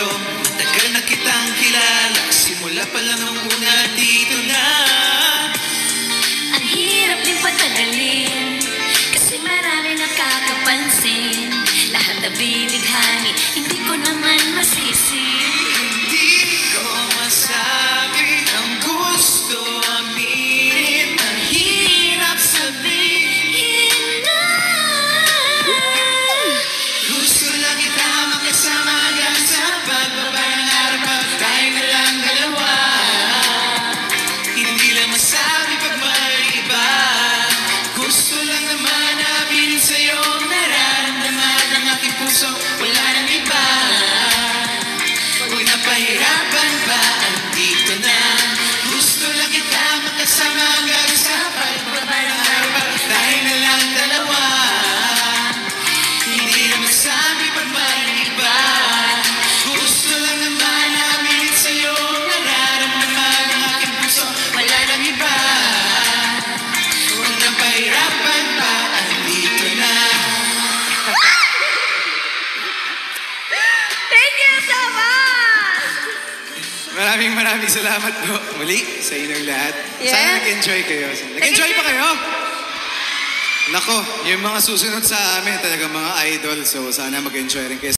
to, tagal na kitang kilala. Simula pa lang nung una, dito na. Ang hirap din patagalin, kasi marami nakakapansin. Lahat na binighangi, hindi ko naman masisi. Hindi ko masabi ang gusto aminin. Ang hirap sabihin na gusto lang kita makasama hanggang sa pagbaba ng araw. Tayo na lang dalawa. Hindi lang masabi pag may iba. Gusto lang naman namin sa'yo nararamdaman ng aking puso. Wala nang iba. Huwag na pahirapan pa, andito na. Gusto lang kita makasama hanggang sa pagbaba ng araw. Tayo na lang dalawa. Hindi na masabi pag may iba. Gusto lang naman namin sa'yo nararamdaman ng aking puso. Wala nang iba. Huwag na pahirapan pa, andito na. Thank you so much! Maraming salamat po muli sa inyong lahat. Yes. Sana nag-enjoy kayo. Nag-enjoy pa kayo? Nako, yung mga susunod sa amin talagang mga idol. So sana mag-enjoy rin kayo.